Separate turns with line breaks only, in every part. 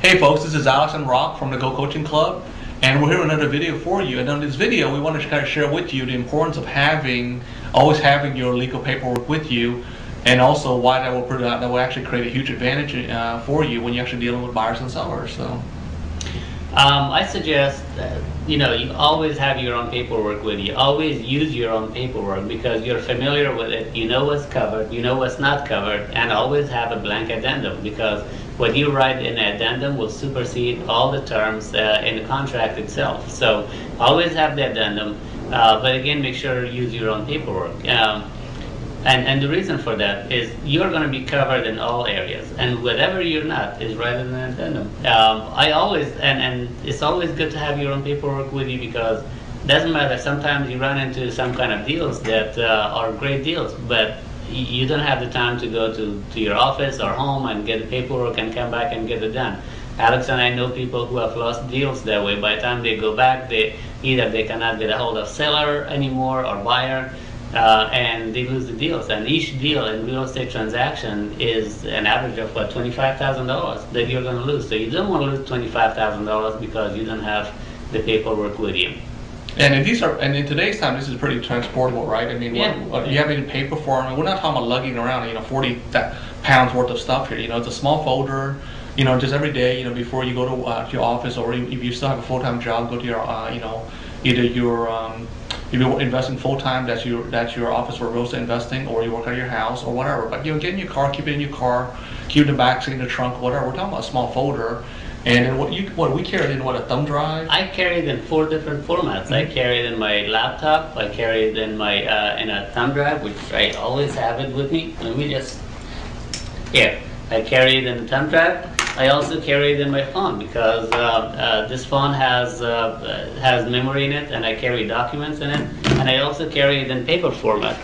Hey folks, this is Alex and Rock from the Go Coaching Club, and we're here with another video for you. And on this video, we want to kind of share with you the importance of always having your legal paperwork with you, and also why that will actually create a huge advantage for you when you're actually dealing with buyers and sellers. So,
I suggest you always have your own paperwork with you. Always use your own paperwork because you're familiar with it. You know what's covered, you know what's not covered, and always have a blank addendum because what you write in the addendum will supersede all the terms in the contract itself. So always have the addendum, but again, make sure you use your own paperwork. And the reason for that is you're going to be covered in all areas, and whatever you're not is right in the addendum. And it's always good to have your own paperwork with you because it doesn't matter. Sometimes you run into some kind of deals that are great deals, but you don't have the time to go to your office or home and get the paperwork and come back and get it done. Alex and I know people who have lost deals that way. By the time they go back, either they cannot get a hold of seller anymore or buyer, and they lose the deals. And each deal in real estate transaction is an average of $25,000 that you're going to lose. So you don't want to lose $25,000 because you don't have the paperwork with you.
and in today's time, this is pretty transportable, right? I mean,
Yeah.
you have any paper for them? We're not talking about lugging around, 40 pounds worth of stuff here. It's a small folder. Just every day, before you go to your office, or if you still have a full-time job, go to your, either your if you're investing full-time, that's your office for real estate investing, or you work out of your house or whatever. But get in your car, keep it in your car, keep it in the back seat, in the trunk, whatever. We're talking about a small folder. And then what we carry in a thumb drive?
I carry it in 4 different formats. I carry it in my laptop. I carry it in my in a thumb drive, which I always have it with me. Let me just here. I carry it in the thumb drive. I also carry it in my phone because this phone has memory in it, and I carry documents in it. And I also carry it in paper format.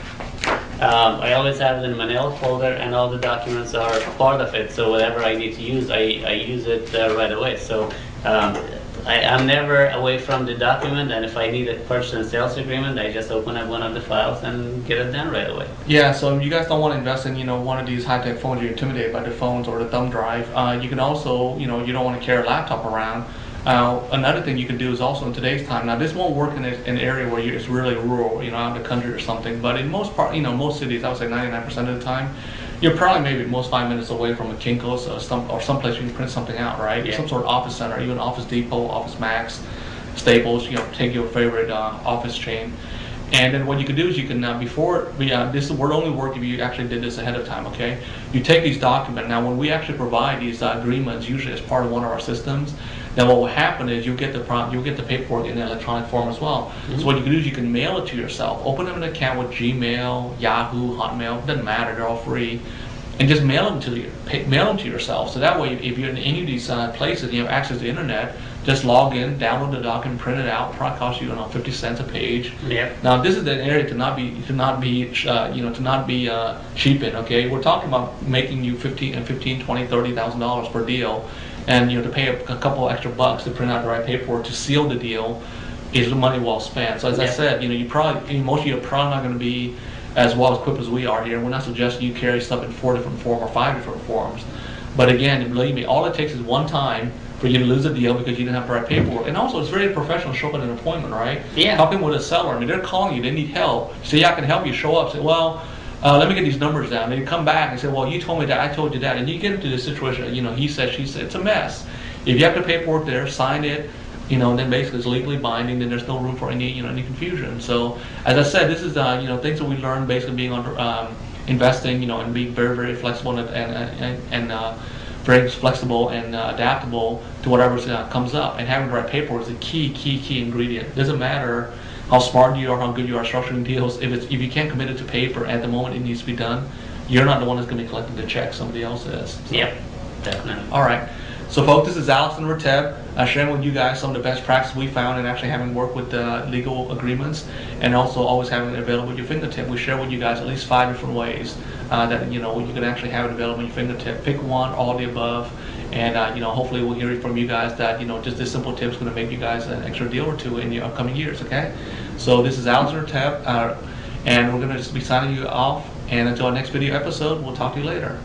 I always have it in Manila folder, and all the documents are part of it. So whatever I need to use, I use it right away. So I'm never away from the document, and if I need a purchase and sales agreement, I just open up one of the files and get it done right away.
Yeah, so you guys don't want to invest in one of these high-tech phones. You're intimidated by the phones or the thumb drive. You can also you don't want to carry a laptop around. Another thing you can do is also in today's time. Now this won't work in an area where it's really rural, out in the country or something. But in most most cities, I would say 99% of the time, you're probably maybe most 5 minutes away from a Kinko's or someplace you can print something out, right? Yeah. Some sort of office center, even Office Depot, Office Max, Staples. Take your favorite office chain. And then what you can do is you can this would only work if you actually did this ahead of time. Okay, you take these documents. Now when we actually provide these agreements, usually as part of one of our systems, then what will happen is you'll get the paperwork in the electronic form as well. Mm-hmm. So what you can do is you can mail it to yourself. Open up an account with Gmail, Yahoo, Hotmail. Doesn't matter. They're all free. And just mail them to yourself. So that way, if you're in any of these places and you have access to the internet, just log in, download the document, print it out. It probably costs you 50 cents a page.
Yep.
Now this is an area to not be cheap in. Okay, we're talking about making you $15, $20, $30,000 per deal, and to pay a couple extra bucks to print out the right paperwork to seal the deal is the money well spent. So as I said, most of you are probably not going to be as well equipped as we are here. We're not suggesting you carry stuff in 4 different forms or 5 different forms. But again, believe me, all it takes is one time for you to lose a deal because you didn't have the right paperwork. And also, it's very professional to show up at an appointment, right?
Yeah.
Talking with a seller, they're calling you, they need help. Say, yeah, I can help you. Show up. Say, well, let me get these numbers down. They come back and say, well, you told me that, I told you that. And you get into this situation, he said, she said, it's a mess. If you have the paperwork there, sign it, then basically it's legally binding, then there's no room for any confusion. So, as I said, this is, things that we learned basically being on investing, and being very, very flexible and very flexible and adaptable to whatever comes up. And having the right paperwork is a key ingredient. It doesn't matter how smart you are, how good you are structuring deals. If you can't commit it to paper at the moment it needs to be done, you're not the one that's going to be collecting the check. Somebody else is. So.
Yep, definitely.
All right. So folks, this is Alex and Rateb sharing with you guys some of the best practices we found in actually having worked with legal agreements, and also always having it available at your fingertip. We share with you guys at least 5 different ways that you can actually have it available at your fingertip. Pick one, all the above, and hopefully we'll hear from you guys that just this simple tip is going to make you guys an extra deal or two in the upcoming years. Okay, so this is Alex and Rateb, and we're going to just be signing you off. And until our next video episode, we'll talk to you later.